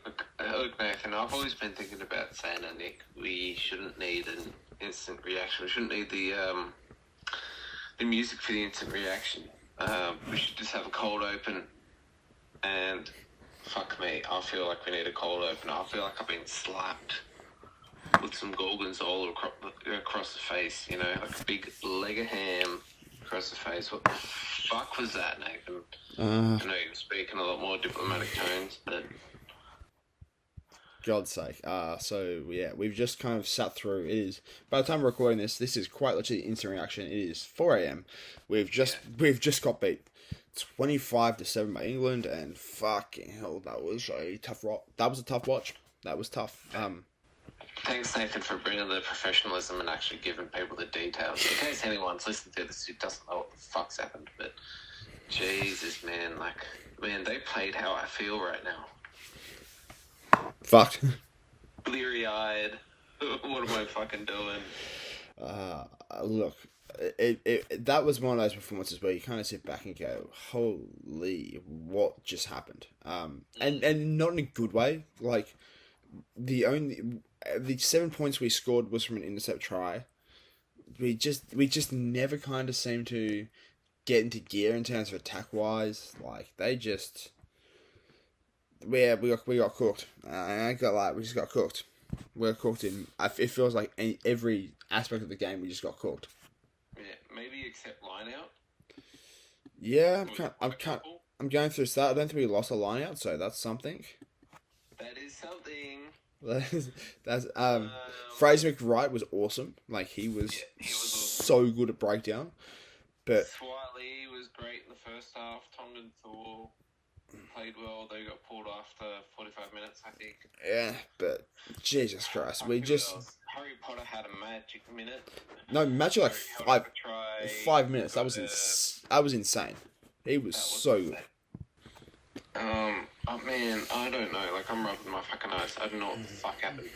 Look, Nathan, I've always been thinking about saying to Nick, we shouldn't need an instant reaction. We shouldn't need the music for the instant reaction. We should just have a cold open. And fuck me, I feel like we need a cold open. I feel like I've been slapped with some gorgonzola across the face, you know, like a big leg of ham across the face. What the fuck was that, Nathan? I know you're speaking a lot more diplomatic tones, but... God's sake. So, yeah, we've just kind of sat through. It is, by the time we're recording this is quite literally instant reaction. It is 4 a.m. We've just got beat 25-7 by England, and fucking hell, that was a tough That was a tough watch. That was tough. Thanks, Nathan, for bringing the professionalism and actually giving people the details. In case anyone's listening to this who doesn't know what the fuck's happened, but Jesus, man, they played how I feel right now. Fucked. Bleary-eyed. What am I fucking doing? Look, that was one of those performances where you kind of sit back and go, holy, what just happened? And not in a good way. Like, the 7 points we scored was from an intercept try. We just never kind of seem to get into gear in terms of attack wise. Like, they just... Yeah, we got cooked. I ain't gonna lie, we just got cooked. We're cooked in. It feels like every aspect of the game we just got cooked. Yeah, maybe except line out. Yeah, I'm going through that. I don't think we lost a line out, so that's something. That is something. That's Fraser McWright was awesome. Like he was awesome. So good at breakdown. But Swiley was great in the first half. Tongan Thor played well. They got pulled after 45 minutes, I think. Yeah, but Jesus Christ, we just... Harry Potter had a magic minute. No, magic like 5 minutes. That was insane. He was so good. Oh man, I don't know. Like, I'm rubbing my fucking eyes. I don't know what the fuck happened.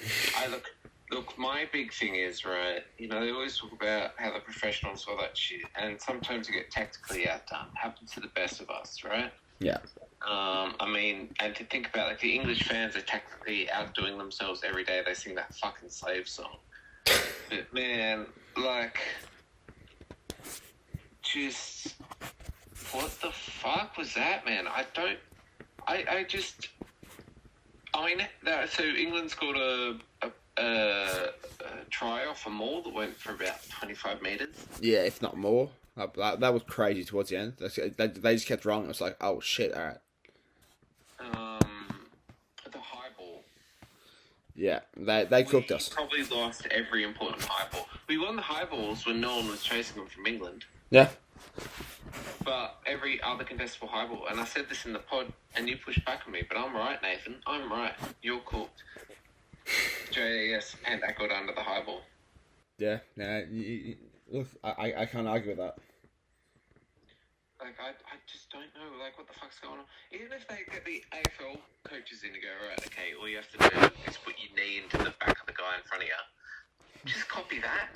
Look, my big thing is, right, you know, they always talk about how the professionals all that shit, and sometimes you get tactically outdone. Happens to the best of us, right? Yeah. I mean, and to think about, like, the English fans are tactically outdoing themselves every day. They sing that fucking slave song. But, man, like, just, what the fuck was that, man? So England scored a try off a maul that went for about 25 metres. Yeah, if not more. That was crazy towards the end. They just kept rolling. It was like, oh shit, alright. The high ball. Yeah, they cooked us. We probably lost every important high ball. We won the high balls when no one was chasing them from England. Yeah. But every other contestable high ball, and I said this in the pod, and you pushed back on me, but I'm right, Nathan. I'm right. You're cooked. JAS and echoed under the high ball. Yeah, look, I can't argue with that. Like, I just don't know, like, what the fuck's going on. Even if they get the AFL coaches in to go, right, okay, all you have to do is put your knee into the back of the guy in front of you. Just copy that.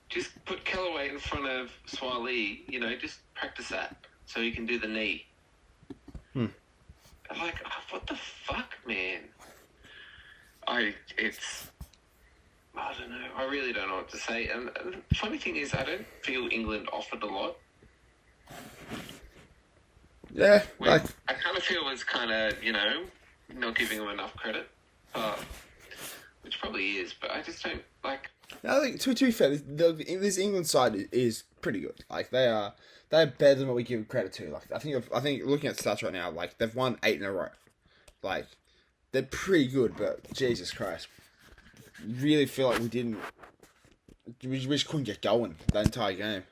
Just put Kellaway in front of Swiley, you know, just practice that so you can do the knee. Like, what the fuck, man? I don't know. I really don't know what to say. And the funny thing is, I don't feel England offered a lot. Yeah, I kind of feel it's kind of, you know, not giving them enough credit. Which probably is, but I just don't, like... I think, to be fair, this England side is pretty good. Like, they're better than what we give credit to. Like, I think looking at stats right now, like, they've won 8 in a row. Like, they're pretty good, but Jesus Christ. Really feel like we just couldn't get going that entire game.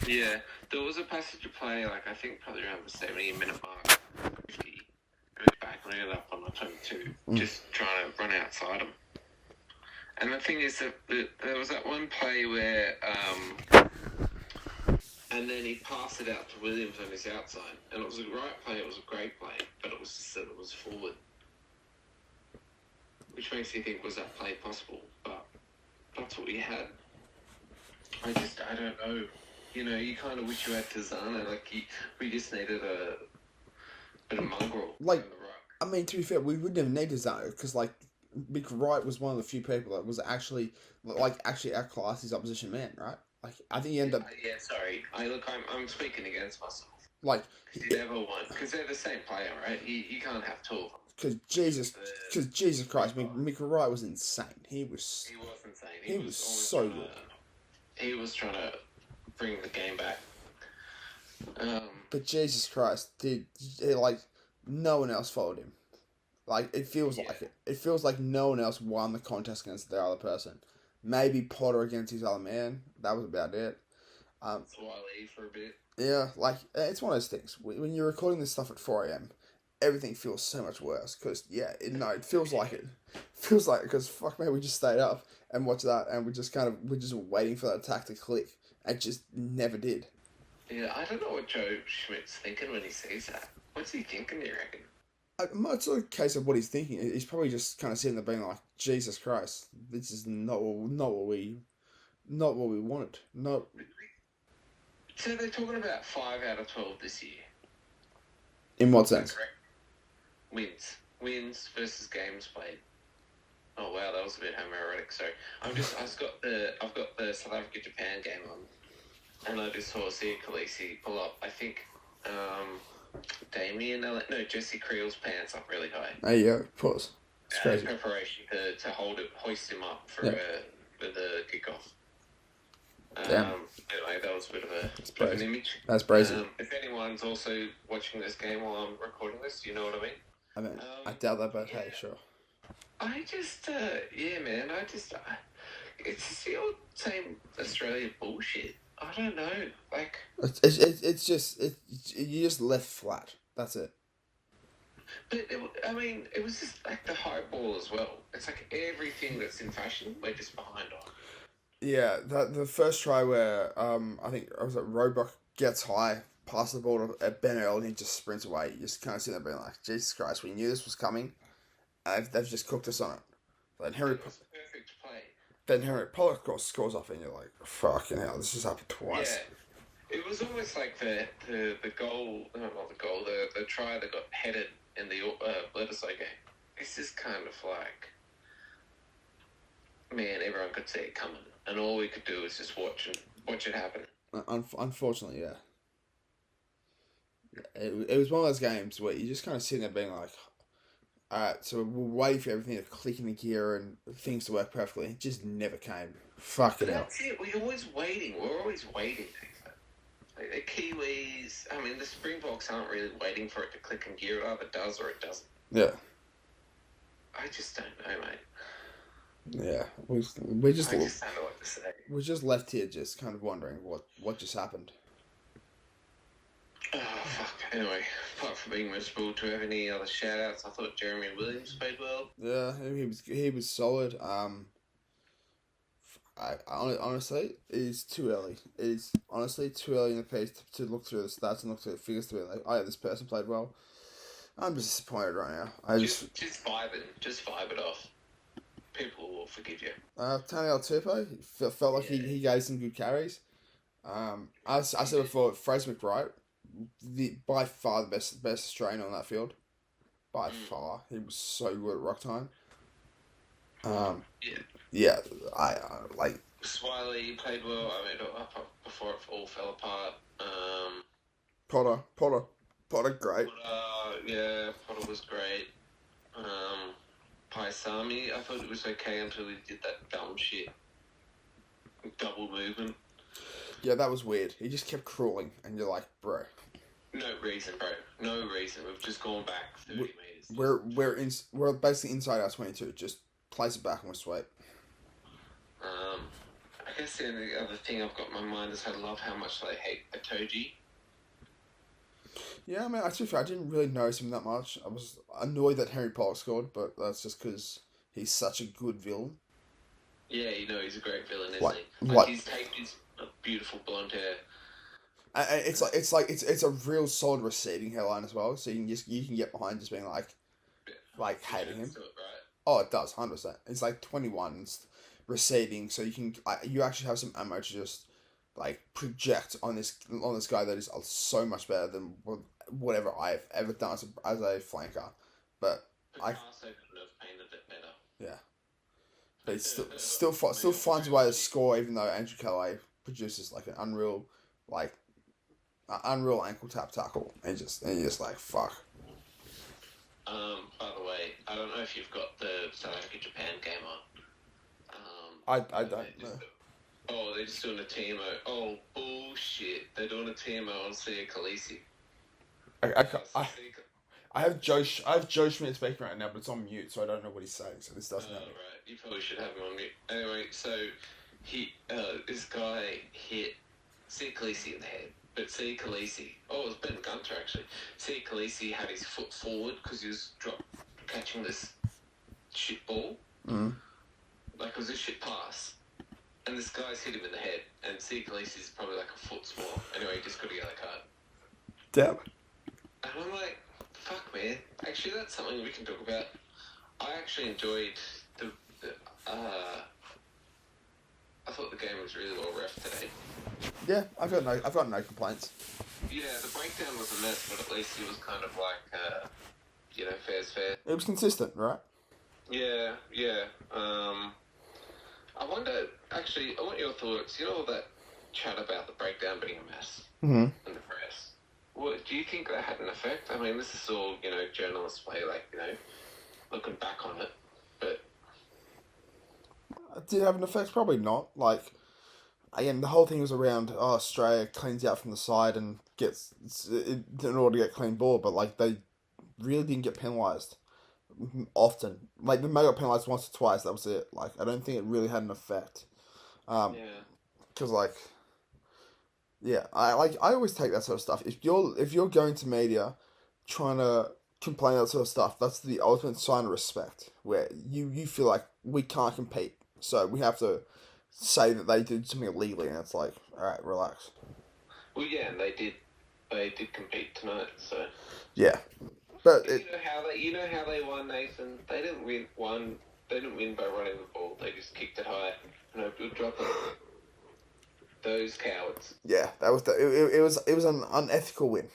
Yeah, there was a passage of play, like, I think probably around the 70-minute mark, 50, back when we ended up on the 22, just trying to run outside them. And the thing is that there was that one play where, and then he passed it out to Williams on his outside, and it was a right play, it was a great play, but it was just that it was forward. Which makes you think, was that play possible? But that's what we had. I don't know. You know, you kind of wish you had Tizana. Like, we just needed a bit of mongrel. Like, I mean, to be fair, we wouldn't have needed that because like Mick Wright was one of the few people that was actually outclassed his opposition man, right? Like I think he ended up Yeah, sorry. I'm speaking against myself. like Because he never won. Because they're the same player, right? You can't have two of them. because Jesus Christ, Mick Wright was insane. He was insane. he was so good. He was trying to bring the game back. But Jesus Christ, like no one else followed him. Like it feels like it. It feels like no one else won the contest against the other person. Maybe Potter against his other man. That was about it. Wiley for a bit. Yeah, like it's one of those things. When you're recording this stuff at 4 a.m., everything feels so much worse. Because it feels like it. Feels like it because fuck man, we just stayed up and watched that, and we're just waiting for that attack to click. It just never did. Yeah, I don't know what Joe Schmidt's thinking when he sees that. What's he thinking, do you reckon? It's not a case of what he's thinking. He's probably just kind of sitting there being like, Jesus Christ, this is not what we wanted. Not. So they're talking about 5 out of 12 this year. In what sense? Correct. Wins versus games played. Oh wow, that was a bit homoerotic. Sorry, I've got the South Africa Japan game on, and I just saw Sia Khaleesi pull up. I think Jesse Creel's pants up really high. There you go. Pause. It's crazy. In preparation to hoist him up for the kickoff. Anyway, that was a bit of an image. That's brazy. If anyone's also watching this game while I'm recording this, you know what I mean? I mean, I doubt that, but hey, sure. I just, man, it's the old same Australia bullshit. I don't know, like... It's just, you just left flat. That's it. But, it was just like the high ball as well. It's like everything that's in fashion, we're just behind on. Yeah, the first try where, I think, Roebuck gets high, passes the ball to Ben Earl, and he just sprints away. You just kind of sit there being like, Jesus Christ, we knew this was coming. They've just cooked us on it. Then Perfect play. Then Henry Pollock scores off, and you're like, fucking hell, this has happened twice. Yeah. It was almost like the goal, not the goal, the try that got headed in the Bledisloe game. It's just kind of like, man, everyone could see it coming, and all we could do was just watch it happen. Unfortunately, yeah. It was one of those games where you just kind of sitting there being like, alright, so we're waiting for everything to click in the gear and things to work perfectly. It just never came. Fuck it out. That's it. We're always waiting. Like the Kiwis, the Springboks aren't really waiting for it to click in gear. It either does or it doesn't. Yeah. I just don't know, mate. Yeah, we just don't know what to say. We're just left here, just kind of wondering what just happened. Oh fuck. Anyway, apart from being miserable, do we have any other shout outs? I thought Jeremy Williams played well. Yeah, he was solid. Honestly, it is too early. It is honestly too early in the piece to look through the stats and look through the figures to be like, oh yeah, this person played well. I'm just disappointed right now. Just vibe it off. People will forgive you. Tony Tupo felt like he gave some good carries. I said before, Fraser McBride, by far the best Australian on that field. By far, he was so good at rock time. Yeah, I like. Swiley played well. Before it all fell apart. Potter, great. Potter was great. Paisami, I thought it was okay until he did that dumb shit. Double movement. Yeah, that was weird. He just kept crawling, and you're like, bro. No reason, bro. No reason. We've just gone back 30 meters. We're basically inside our 22. Just place it back and we're sweet. I guess the only other thing I've got in my mind is I love how much they hate Itoji. Yeah, to be fair, I didn't really notice him that much. I was annoyed that Henry Pollock scored, but that's just because he's such a good villain. Yeah, he's a great villain, isn't he? He's taken his beautiful blonde hair. It's a real solid receding hairline as well, so you can get behind just being like hating him. It, right? Oh, it does 100%. It's like 21, it's receding, so you actually have some ammo to just like project on this guy that is so much better than whatever I've ever done as a flanker. but I Picasso couldn't have painted it better. yeah. But he still finds a way to score, even though Andrew Kelly produces like an unreal ankle tap tackle, and you're just like fuck. By the way, I don't know if you've got the South Africa Japan game on. I don't know. Oh, they're just doing a TMO. Oh, bullshit. They're doing a TMO on Sia Khaleesi. I have Joe Schmidt speaking right now, but it's on mute, so I don't know what he's saying. So this doesn't happen. Right. You probably should have him on mute. Anyway, so this guy hit Sia Khaleesi in the head. But Sia Khaleesi, it was Ben Gunter actually. Sia Khaleesi had his foot forward because he was catching this shit ball. Like it was a shit pass. And this guy's hit him in the head. And Sia Khaleesi's probably like a foot small. Anyway, he just got a yellow card. Damn. And I'm like, fuck man. Actually, that's something we can talk about. I actually enjoyed I thought the game was really well ref today. Yeah, I've got no complaints. Yeah, the breakdown was a mess, but at least it was kind of like, fair's fair. It was consistent, right? Yeah. I wonder, actually, I want your thoughts. You know all that chat about the breakdown being a mess in the press? Do you think that had an effect? I mean, this is all, journalists' way, looking back on it, but... Did it have an effect? Probably not. Like, again, the whole thing was around, Australia cleans out from the side and gets, in order to get clean ball, but, like, they really didn't get penalised often. Like, they may have got penalised once or twice, that was it. Like, I don't think it really had an effect. Because, like, yeah, I always take that sort of stuff. If you're going to media trying to complain that sort of stuff, that's the ultimate sign of respect, where you feel like we can't compete. So we have to say that they did something illegally, and it's like, all right, relax. Well, yeah, and they did compete tonight, so... Yeah. But you know how they won, Nathan? They didn't win by running the ball. They just kicked it high. No good dropping. Those cowards. Yeah, that was it was an unethical win.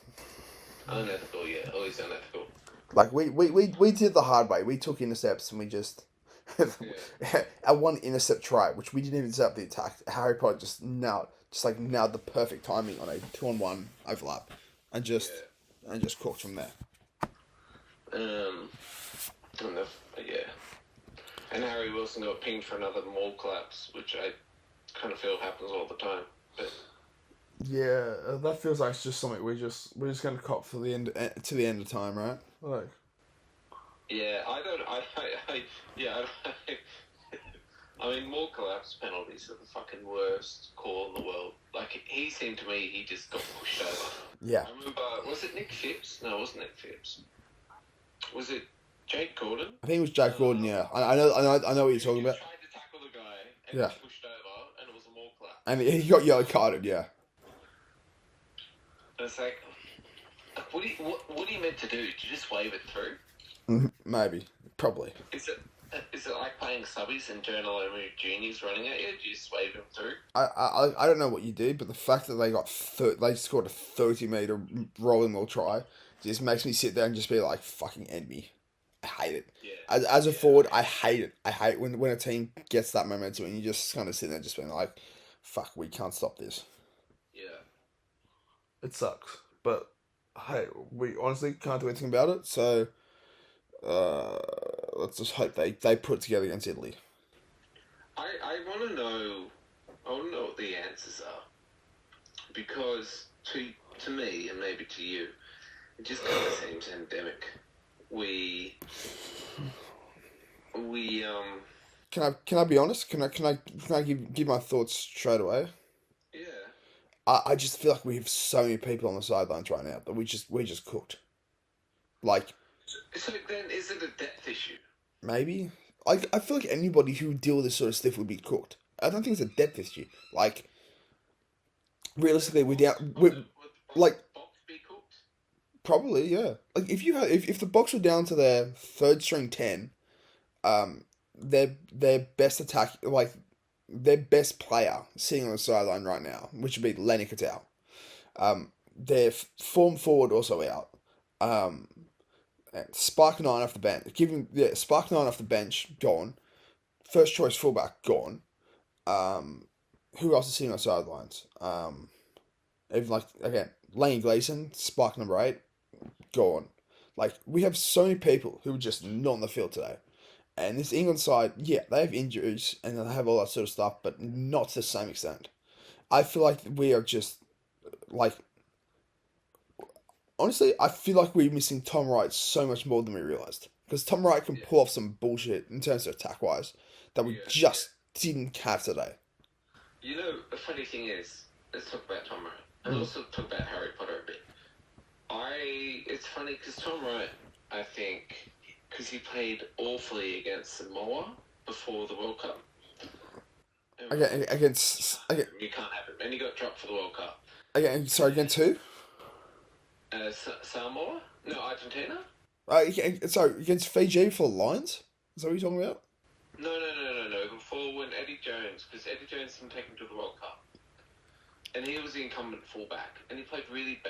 Unethical, yeah, always unethical. Like we did the hard way. We took intercepts and we just our one intercept try, which we didn't even set up the attack. Harry Potter just nailed the perfect timing on a 2-on-1 overlap, and just cooked from there. And Harry Wilson got pinged for another maul collapse, which I kind of feel happens all the time. But yeah, that feels like it's just something we're just gonna cop for the end to the end of time, right? Like. Yeah, I mean, maul collapse penalties are the fucking worst call in the world. Like, he seemed to me, he just got pushed over. Yeah. I remember, was it Nick Phipps? No, it wasn't Nick Phipps. Was it Jake Gordon? I think it was Jake Gordon, yeah. I know what you're talking about. He tried to tackle the guy, and he pushed over, and it was a maul collapse. And he got yellow carded, yeah. And it's like, what are you meant to do? Do you just wave it through? Maybe. Probably. Is it like playing subbies and Journal Juniors running at you? Do you just wave them through? I don't know what you do, but the fact that they scored a 30-meter rolling ball try just makes me sit there and just be like, fucking end me. I hate it. Yeah. As a forward, I hate it. I hate when a team gets that momentum and you just kind of sit there just being like, fuck, we can't stop this. Yeah. It sucks. But, hey, we honestly can't do anything about it, so... let's just hope they put it together against Italy. I want to know what the answers are, because to me and maybe to you, it just kind of seems endemic. Can I be honest? Can I give my thoughts straight away? Yeah. I just feel like we have so many people on the sidelines right now that we're just cooked. Like. So then, is it a depth issue? Maybe. I feel like anybody who would deal with this sort of stuff would be cooked. I don't think it's a depth issue. Like, realistically, we're like. Box be cooked? Probably, yeah. Like if the Box were down to their third string 10, their best attack, like their best player sitting on the sideline right now, which would be Lenny Cattell. Their form forward also out. And Spark 9 off the bench. Spark 9 off the bench, gone. First choice fullback, gone. Who else is sitting on sidelines? Even like, again, Lane Gleason, Spark number 8, gone. Like, we have so many people who are just not on the field today. And this England side, yeah, they have injuries and they have all that sort of stuff, but not to the same extent. I feel like we are just, like, honestly, I feel like we're missing Tom Wright so much more than we realised. Because Tom Wright can pull off some bullshit in terms of attack-wise that we just didn't have today. You know, the funny thing is, let's talk about Tom Wright. And also talk about Harry Potter a bit. It's funny because Tom Wright, I think, because he played awfully against Samoa before the World Cup. You can't have him. And he got dropped for the World Cup. Against who? Samoa? No, Argentina? Against Fiji for the Lions? Is that what you're talking about? No. Before when Eddie Jones, because Eddie Jones didn't take him to the World Cup. And he was the incumbent fullback. And he played really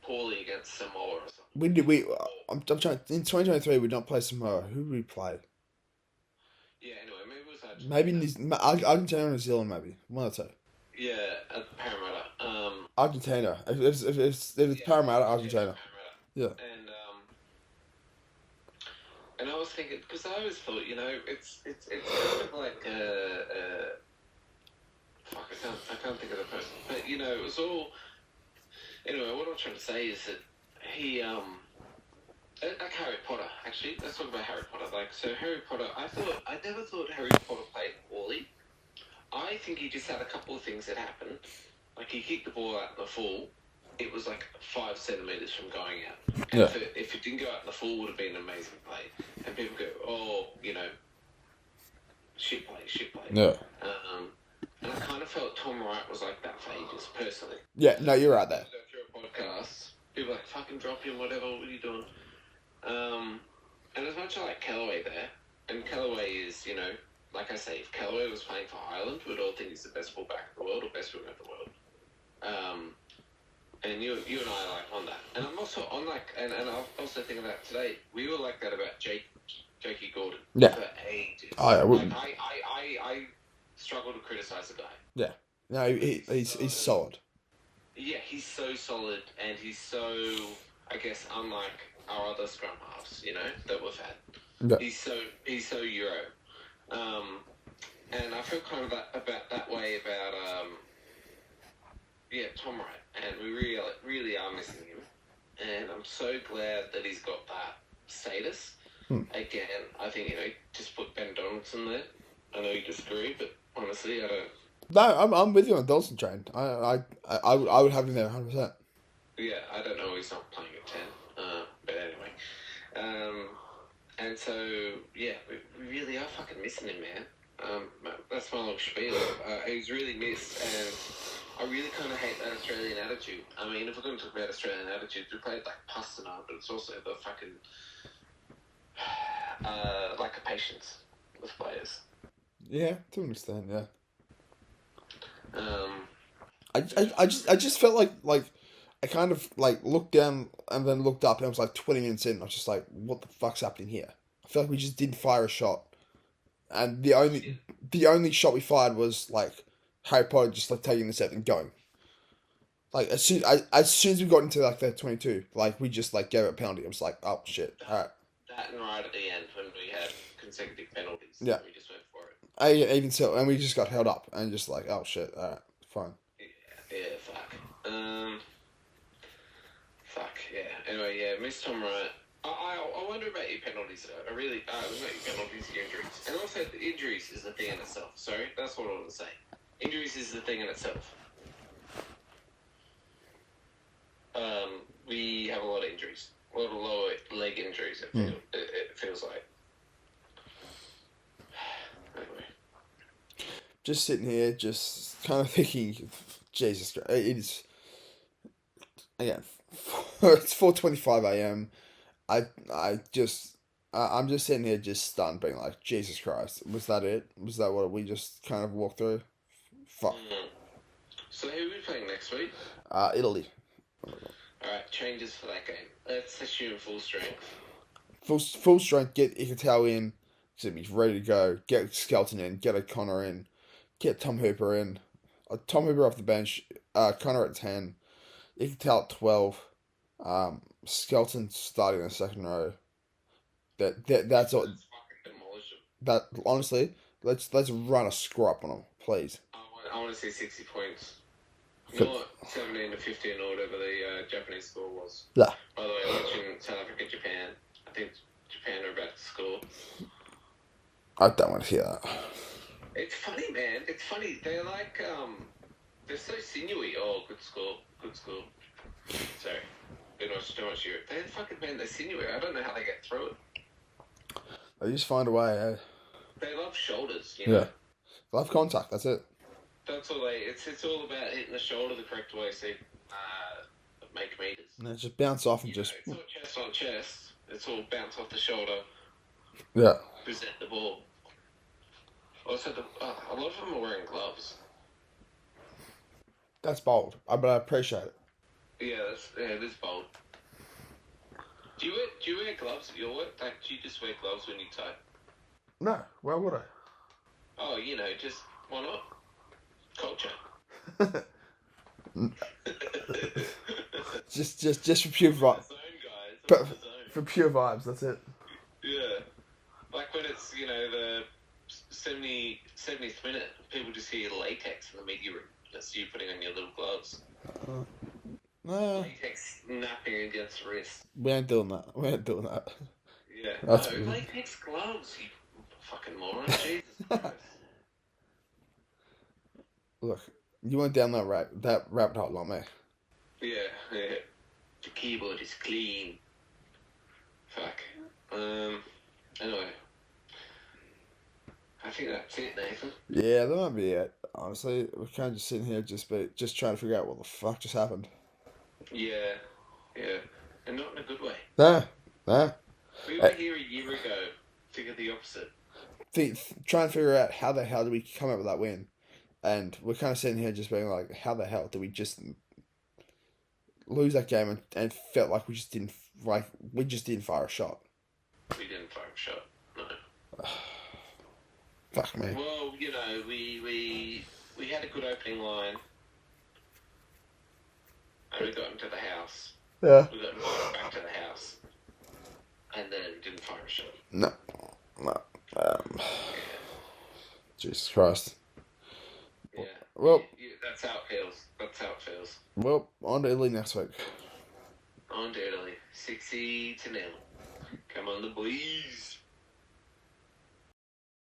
poorly against Samoa or something. I'm trying. In 2023, we don't play Samoa. Who did we play? Yeah, anyway, maybe it was Argentina. Maybe Argentina or New Zealand, maybe. One or two. Yeah, Parramatta. Argentina. If it's Parramatta, Argentina. Yeah. And I was thinking, because I always thought, it's kind of like fuck, I can't think of the person, but it was all. Anyway, what I'm trying to say is that he like Harry Potter. Actually, let's talk about Harry Potter. Like, so Harry Potter, I never thought Harry Potter played poorly. I think he just had a couple of things that happened. Like, he kicked the ball out in the full. It was like 5 centimetres from going out. And if it didn't go out in the full, it would have been an amazing play. And people go, oh, shit play. Yeah. And I kind of felt Tom Wright was like that for ages, personally. Yeah, no, you're right there. Through a podcast, people are like, fucking drop him, whatever, what are you doing? And as much as I like Callaway there, and Callaway is, like I say, if Callaway was playing for Ireland, we'd all think he's the best fullback in the world or best winger in the world. And you and I are like on that. And I'm also on and I also think about today, we were like that about Jakey Gordon for ages. Oh, yeah, I struggle to criticise the guy. Yeah. No, he's solid. Yeah, he's so solid, and he's so, I guess, unlike our other scrum halves, that we've had. Yeah. He's so Euro. And I feel kind of that way about Tom Wright, and we really are missing him. And I'm so glad that he's got that status. Again, I think just put Ben Donaldson there. I know you disagree, but honestly, I don't. No, I'm with you on the Donaldson train. I would have him there 100%. Yeah, I don't know. He's not playing at 10. But anyway, and so yeah, we really are fucking missing him, man. That's my little spiel. He's really missed, and I really kind of hate that Australian attitude. I mean, if we're going to talk about Australian attitude, we played like Pastana, but it's also the fucking lack of patience with players. Yeah, to an extent, yeah. I just felt like I kind of like looked down and then looked up and I was like 20 minutes in. I was just like, what the fuck's happening here? I feel like we just didn't fire a shot, and the only shot we fired was like Harry Potter just like taking the set and going. Like as soon as we got into like the 22, like we just like gave it a penalty. I was like, oh shit, all right. That and right at the end when we had consecutive penalties, yeah, we just went for it. Even so, and we just got held up and just like, oh shit, all right, fine. Yeah, fuck. Fuck, yeah. Anyway, yeah, Miss Tom Wright. I wonder about your penalties, though. I really, not your penalties, your injuries. And also, the injuries is the thing in itself. Sorry, that's what I want to say. Injuries is the thing in itself. We have a lot of injuries. A lot of lower leg injuries, it feels like. Anyway. Just sitting here, just kind of thinking, Jesus Christ, it is, again, it's 4:25 a.m. I'm just sitting here just stunned, being like, Jesus Christ, was that it? Was that what we just kind of walked through? Fuck. So who are we playing next week? Italy. Alright, changes for that game. Let's assume full strength. full strength. Get Ikitau in. He's ready to go. Get Skelton in. Get O'Connor in. Get Tom Hooper in. Tom Hooper off the bench. Connor at 10. Ikitau at 12. Skelton starting in the second row. That's all. That honestly, let's run a scrap on them, please. I want to see 60 points. Not 17 to 15 or whatever the Japanese score was. Yeah. By the way, watching South Africa, Japan. I think Japan are about to score. I don't want to hear that. It's funny, man. It's funny. They're like, they're so sinewy. Oh, good score. Good score. Sorry. Don't watch Europe. They're fucking, man, they're sinewy. I don't know how they get through it. They just find a way, eh? They love shoulders, you know? Yeah. Love contact, that's it. That's all it's all about hitting the shoulder the correct way so make meters. And then just bounce off and It's all chest on chest. It's all bounce off the shoulder. Yeah. Present the ball. Also, a lot of them are wearing gloves. That's bold. But I appreciate it. Yeah, it is bold. Do you wear gloves at your work? Like, do you just wear gloves when you type? No, why would I? Oh, just why not? Culture. just for pure vibes. For pure vibes, that's it. Yeah. Like when it's, the 70th minute, people just hear latex in the media room. That's you putting on your little gloves. No. Latex napping against the wrist. We ain't doing that. Yeah. That's latex gloves, you fucking moron. Jesus Christ. Look, you went down that rabbit hole like me. Yeah. The keyboard is clean. Fuck. Anyway. I think that's it, Nathan. Yeah, that might be it. Honestly, we're kind of just sitting here just trying to figure out what the fuck just happened. Yeah. And not in a good way. Nah. We were here a year ago. Figured the opposite. Trying to figure out how the hell did we come up with that win. And we're kind of sitting here just being like, how the hell did we just lose that game and felt like we just didn't fire a shot. We didn't fire a shot, no. Fuck me. Well, we had a good opening line. And we got into the house. Yeah. We got back to the house. And then didn't fire a shot. No. Jesus Christ. Yeah. Well, that's how it feels. Well, on to Italy next week. On to Italy. 60-0. Come on, the boys.